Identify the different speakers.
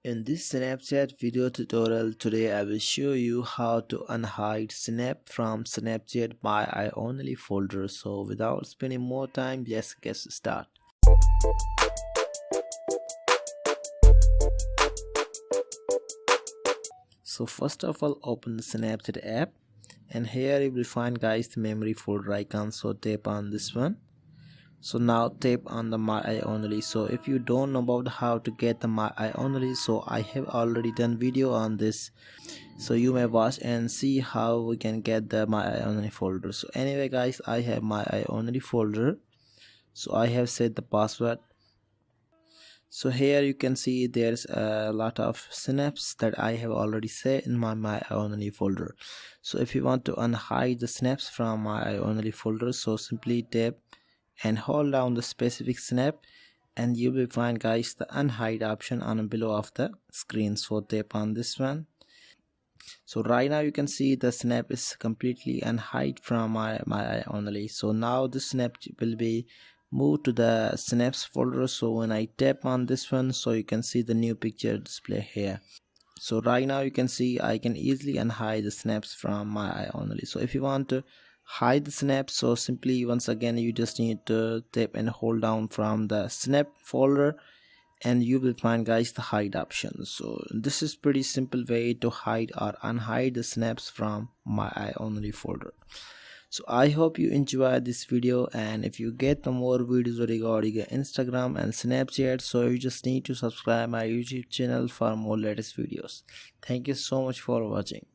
Speaker 1: In this Snapchat video tutorial today I will show you how to unhide Snap from Snapchat My I Only folder. So without spending more time, let's get started. So first of all, open the Snapchat app, and here you will find guys the memory folder icon. So tap on this one. So now tap on the My I Only. So if you don't know about how to get the My I Only, so I have already done video on this, so you may watch and see how we can get the My I Only folder. So anyway guys, I have My I Only folder, so I have set the password. So here you can see there's a lot of snaps that I have already set in my I Only folder. So if you want to unhide the snaps from My I Only folder, so simply tap and hold down the specific snap, and you will find guys the unhide option on below of the screen. So tap on this one. So right now you can see the snap is completely unhide from my I Only. So now this snap will be moved to the snaps folder. So when I tap on this one, so you can see the new picture display here. So right now you can see I can easily unhide the snaps from My I Only. So if you want to hide the snap, so simply once again you just need to tap and hold down from the snap folder, and you will find guys the hide option. So this is pretty simple way to hide or unhide the snaps from My I Only folder. So I hope you enjoyed this video, and if you get more videos regarding Instagram and Snapchat, so you just need to subscribe my YouTube channel for more latest videos. Thank you so much for watching.